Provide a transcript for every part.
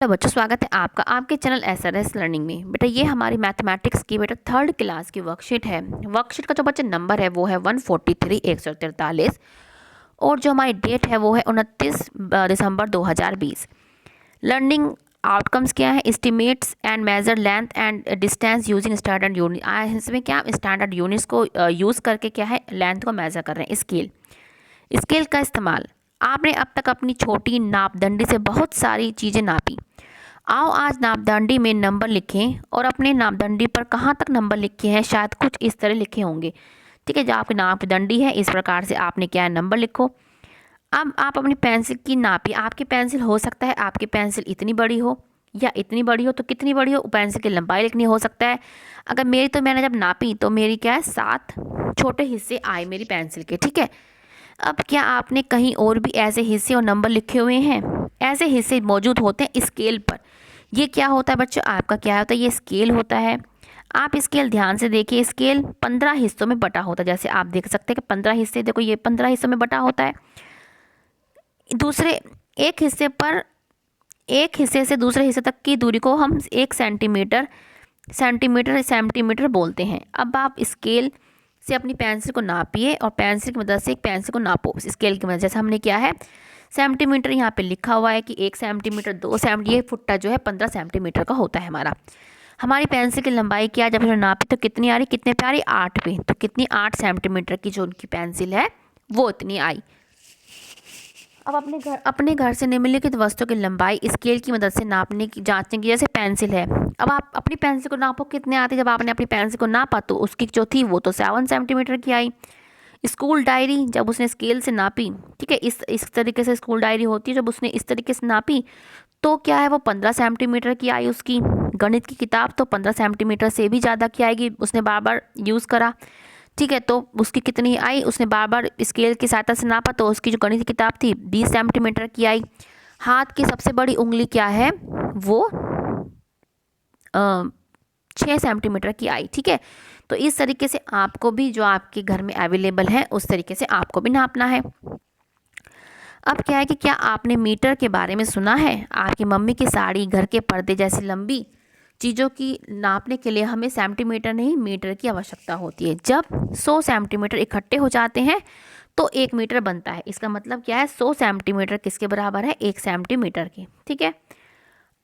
Hello बच्चों, स्वागत है आपका आपके चैनल SRS लर्निंग में। बेटा ये हमारी मैथमेटिक्स की बेटा 3rd क्लास की वर्कशीट है। वर्कशीट का जो बच्चे नंबर है वो है 143 143 और जो हमारी डेट है वो है 29 दिसंबर 2020। लर्निंग आउटकम्स क्या है? Estimates and major length and distance using standard unit. इसमें क्या स्टैंडर्ड यूनिट्स को यूज़ करके क्या है लेंथ को मेज़र कर रहे हैं। स्केल का इस्तेमाल। आपने अब तक अपनी छोटी नापदंडी से बहुत सारी चीज़ें नापी। आओ आज नापदंडी में नंबर लिखें और अपने नापदंडी पर कहाँ तक नंबर लिखे हैं शायद कुछ इस तरह लिखे होंगे। ठीक है, जो आपकी नापदंडी है इस प्रकार से आपने क्या है नंबर लिखो। अब आप अपनी पेंसिल की नापी। आपकी पेंसिल हो सकता है आपकी पेंसिल इतनी बड़ी हो या इतनी बड़ी हो, तो कितनी बड़ी हो पेंसिल की लंबाई लिखनी हो सकता है। अगर मेरी तो मैंने जब नापी तो मेरी क्या है 7 छोटे हिस्से आए मेरी पेंसिल के। ठीक है, अब क्या आपने कहीं और भी ऐसे हिस्से और नंबर लिखे हुए हैं? ऐसे हिस्से मौजूद होते हैं स्केल पर। ये क्या होता है बच्चों? आपका क्या होता है? ये स्केल होता है। आप स्केल ध्यान से देखिए। स्केल 15 हिस्सों में बटा होता है। जैसे आप देख सकते हैं कि 15 हिस्से, देखो ये 15 हिस्सों में बटा होता है। दूसरे एक हिस्से से दूसरे हिस्से तक की दूरी को हम 1 सेंटीमीटर बोलते हैं। अब आप स्केल से अपनी पेंसिल को नापिए और पेंसिल की मदद से एक पेंसिल को नापो स्केल की मदद। जैसे हमने किया है सेंटीमीटर, यहाँ पे लिखा हुआ है कि 1 सेंटीमीटर 2 सेंटीमीटर, ये फुट्टा जो है 15 सेंटीमीटर का होता है हमारा। हमारी पेंसिल की लंबाई क्या, जब हमने नापी तो कितनी आ रही, कितने पे आ रही 8 पे, तो कितनी 8 सेंटीमीटर की जो उनकी पेंसिल है वो इतनी आई। अब अपने घर से निम्नलिखित वस्तु की लंबाई स्केल की मदद से नापने की जांचने की। जैसे पेंसिल है, अब आप अपनी पेंसिल को नापो कितने आते। जब आपने अपनी पेंसिल को नापा तो उसकी जो थी वो तो 7 सेंटीमीटर की आई। स्कूल डायरी जब उसने स्केल से नापी, ठीक है, इस तरीके से स्कूल डायरी होती है, जब उसने इस तरीके से नापी तो क्या है वो 15 सेंटीमीटर की आई उसकी। गणित की किताब तो 15 सेंटीमीटर से भी ज़्यादा की आएगी, उसने बार बार यूज़ करा। ठीक है, तो उसकी कितनी आई, उसने बार बार स्केल की सहायता से नापा तो उसकी जो गणित की किताब थी 20 सेंटीमीटर की आई। हाथ की सबसे बड़ी उंगली क्या है वो 6 सेंटीमीटर की आई। ठीक है, तो इस तरीके से आपको भी जो आपके घर में अवेलेबल है उस तरीके से आपको भी नापना है। अब क्या है कि क्या आपने मीटर के बारे में सुना है? आपकी मम्मी की साड़ी, घर के पर्दे जैसी लंबी चीज़ों की नापने के लिए हमें सेंटीमीटर नहीं मीटर की आवश्यकता होती है। जब 100 सेंटीमीटर इकट्ठे हो जाते हैं तो 1 मीटर बनता है। इसका मतलब क्या है, 100 सेंटीमीटर किसके बराबर है, 1 सेंटीमीटर के। ठीक है,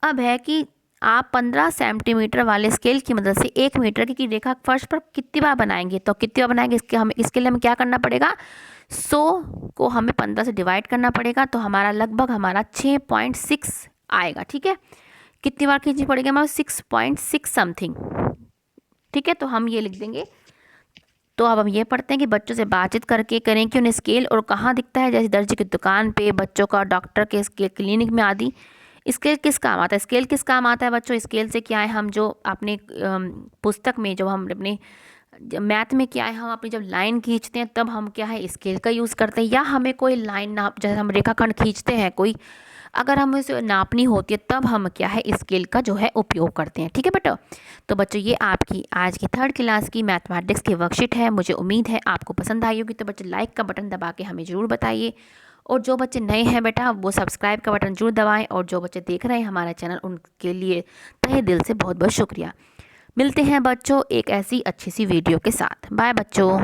अब है कि आप 15 सेंटीमीटर वाले स्केल की मदद से 1 मीटर की रेखा फर्श पर कितनी बार बनाएंगे। तो कितनी बार बनाएंगे इसके लिए हमें क्या करना पड़ेगा, 100 को हमें 15 से डिवाइड करना पड़ेगा तो हमारा लगभग 6.6 आएगा। ठीक है, कितनी बार खींचनी पड़ेगी हमारे 6.6 समथिंग। ठीक है, तो हम ये लिख देंगे। तो अब हम ये पढ़ते हैं कि बच्चों से बातचीत करके करें कि उन्हें स्केल और कहाँ दिखता है। जैसे दर्जी की दुकान पे, बच्चों का डॉक्टर के स्केल, क्लिनिक में आदि। स्केल किस काम आता है? स्केल किस काम आता है बच्चों? स्केल से क्या है, हम जो अपने पुस्तक में जो हम अपने मैथ में क्या है, हम अपनी जब लाइन खींचते हैं तब हम क्या है स्केल का यूज़ करते हैं। या हमें कोई लाइन नाप, जैसे हम रेखाखंड खींचते हैं कोई, अगर हमें उसे नापनी होती है तब हम क्या है स्केल का जो है उपयोग करते हैं। ठीक है बेटा, तो बच्चों ये आपकी आज की 3rd क्लास की मैथमेटिक्स की वर्कशीट है। मुझे उम्मीद है आपको पसंद आई होगी। तो बच्चे लाइक का बटन दबा के हमें ज़रूर बताइए, और जो बच्चे नए हैं बेटा वो सब्सक्राइब का बटन जरूर दबाएं, और जो बच्चे देख रहे हैं हमारा चैनल उनके लिए तहे दिल से बहुत बहुत शुक्रिया। मिलते हैं बच्चों एक ऐसी अच्छी सी वीडियो के साथ। बाय बच्चों।